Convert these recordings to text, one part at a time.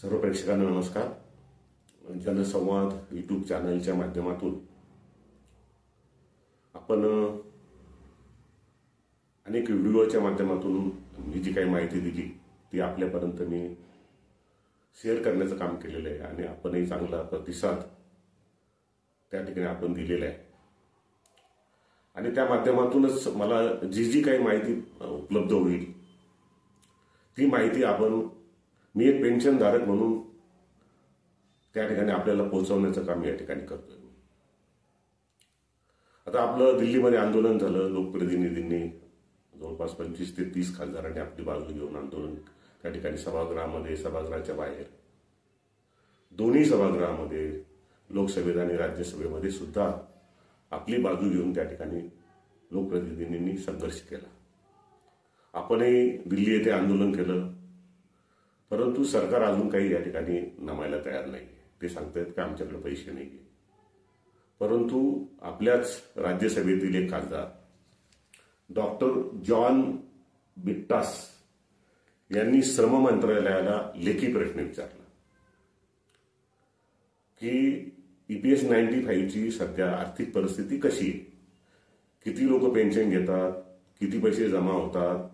सर्व प्रेक्षकांना नमस्कार. जनसंवाद यूट्यूब चॅनलच्या माध्यमातून आपण अनेक व्हिडिओच्या माध्यमातून मी जी काही माहिती दिली ती आपल्यापर्यंत मी शेअर करण्याचं काम केलेलं आहे आणि आपणही चांगला प्रतिसाद त्या ठिकाणी आपण दिलेला आहे. आणि त्या माध्यमातूनच मला जी काही माहिती उपलब्ध होईल ती माहिती मी एक पेन्शनधारक म्हणून त्या ठिकाणी आपल्याला पोहोचवण्याचं काम या ठिकाणी करतोय. आता आपलं दिल्लीमध्ये आंदोलन झालं. लोकप्रतिनिधींनी जवळपास 25 ते 30 खासदारांनी आपली बाजू घेऊन आंदोलन त्या ठिकाणी सभागृहामध्ये, सभागृहाच्या बाहेर, दोन्ही सभागृहामध्ये, लोकसभेत आणि राज्यसभेमध्ये सुद्धा आपली बाजू घेऊन त्या ठिकाणी लोकप्रतिनिधींनी संघर्ष केला. आपणही दिल्ली येथे आंदोलन केलं, परंतु सरकार अजून काही या ठिकाणी नमायला तयार नाही. ते सांगतायत की आमच्याकडे पैसे नाही. परंतु आपल्याच राज्यसभेतील एक खासदार डॉक्टर जॉन बिट्टास यांनी श्रम मंत्रालयाला लेखी प्रश्न विचारला की EPS 95 ची सध्या आर्थिक परिस्थिती कशी आहे, किती लोक पेन्शन घेतात, किती पैसे जमा होतात,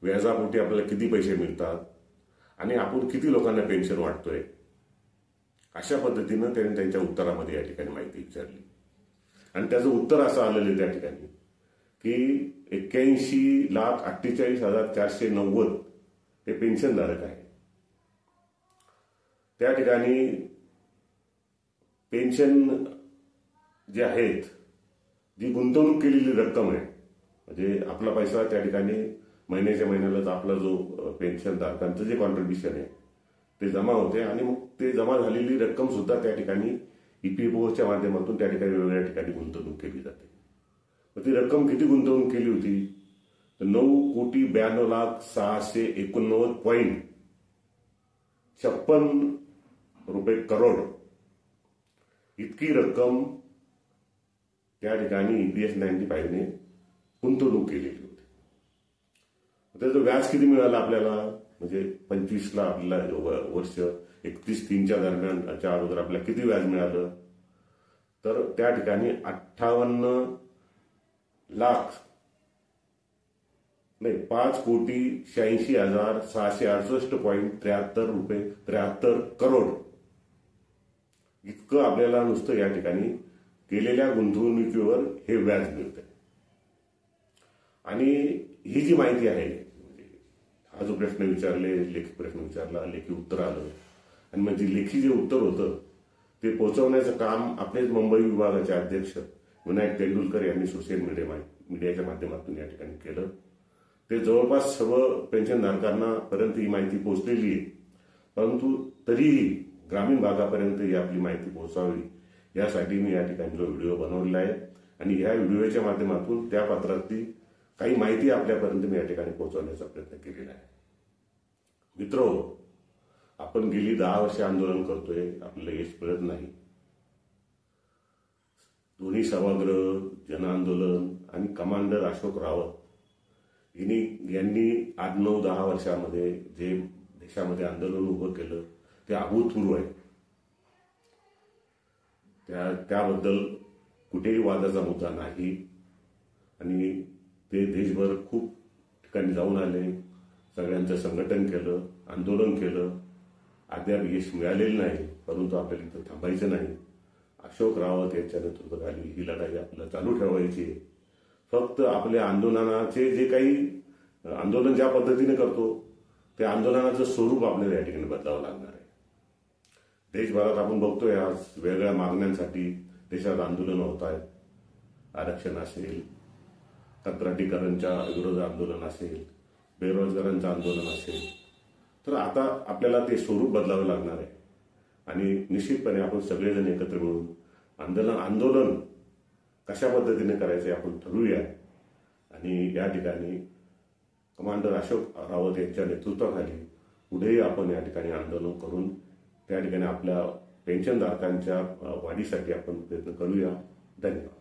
व्याजापोटी आपल्याला किती पैसे मिळतात आणि आपण किती लोकांना पेन्शन वाटतोय. अशा पद्धतीनं त्यांनी त्यांच्या उत्तरामध्ये या ठिकाणी माहिती विचारली आणि त्याचं उत्तर असं आलेलं त्या ठिकाणी की 81,48,490 हे पेन्शनधारक आहे. त्या ठिकाणी पेन्शन जे आहेत, जी गुंतवणूक केलेली रक्कम आहे, म्हणजे आपला पैसा त्या ठिकाणी महिन्याच्या महिन्यालाच आपला जो पेन्शनधारकांचं जे कॉन्ट्रीब्युशन आहे ते जमा होते आणि मग ते जमा झालेली रक्कम सुद्धा त्या ठिकाणी EPFOच्या माध्यमातून त्या ठिकाणी वेगवेगळ्या ठिकाणी गुंतवणूक केली जाते. मग ती रक्कम किती गुंतवणूक केली होती तर 9,92,689.56 करोड इतकी रक्कम त्या ठिकाणी EPS 95 ने गुंतवणूक केलेली होती. त्याचं व्याज किती मिळालं आपल्याला, म्हणजे 25ला आपल्याला वर्ष 31/3च्या दरम्यानच्या अगोदर आपल्याला किती व्याज मिळालं तर त्या ठिकाणी 5,86,668.73 करोड इतकं आपल्याला नुसतं या ठिकाणी केलेल्या गुंतवणुकीवर हे व्याज मिळतंय. आणि ही जी माहिती आहे, हा जो प्रश्न विचारले, लेखी प्रश्न विचारला, लेखी उत्तर आलं आणि म्हणजे लेखी जे उत्तर होतं ते पोहोचवण्याचं काम आपलेच मुंबई विभागाचे अध्यक्ष विनायक तेंडुलकर यांनी सोशल मीडियाच्या माध्यमातून या ठिकाणी केलं. ते जवळपास सर्व पेन्शनधारकांना पर्यंत ही माहिती पोहोचलेली आहे, परंतु तरीही ग्रामीण भागापर्यंत ही आपली माहिती पोहोचावी यासाठी मी या ठिकाणी जो व्हिडिओ बनवलेला आहे आणि ह्या व्हिडिओच्या माध्यमातून त्या पत्रातली काही माहिती आपल्यापर्यंत मी या ठिकाणी पोहोचवण्याचा प्रयत्न केलेला आहे. मित्रहो, आपण गेली 10 वर्षे आंदोलन करतोय, आपल्याला यश मिळत नाही. दोन्ही सभागृह, जनआंदोलन आणि कमांडर अशोक रावत यांनी 8, 9, 10 वर्षामध्ये जे देशामध्ये आंदोलन उभं केलं ते अभूतपूर्व आहे. त्याबद्दल कुठेही वादाचा मुद्दा नाही आणि ते देशभर खूप ठिकाणी जाऊन आले, सगळ्यांचं संघटन केलं, आंदोलन केलं. अद्याप यश मिळालेलं नाही, परंतु आपल्याला इथं थांबायचं नाही. अशोक रावत यांच्या नेतृत्वाखाली ही लढाई आपल्याला चालू ठेवायची आहे. फक्त आपल्या आंदोलनाचे जे काही आंदोलन ज्या पद्धतीने करतो त्या आंदोलनाचं स्वरूप आपल्याला या ठिकाणी बदलावं लागणार आहे. देशभरात आपण बघतोय आज वेगवेगळ्या मागण्यांसाठी देशात आंदोलन होत आहेत. आरक्षण असेल, कंत्राटीकरांच्या विरोधात आंदोलन असेल, बेरोजगारांचं आंदोलन असेल, तर आता आपल्याला ते स्वरूप बदलावं लागणार आहे आणि निश्चितपणे आपण सगळेजण एकत्र मिळून आंदोलन कशा पद्धतीने करायचे आपण ठरवूया. आणि या ठिकाणी कमांडर अशोक रावत यांच्या नेतृत्वाखाली पुढेही आपण या ठिकाणी आंदोलन करून त्या ठिकाणी आपल्या पेन्शनधारकांच्या वाढीसाठी आपण प्रयत्न करूया. धन्यवाद.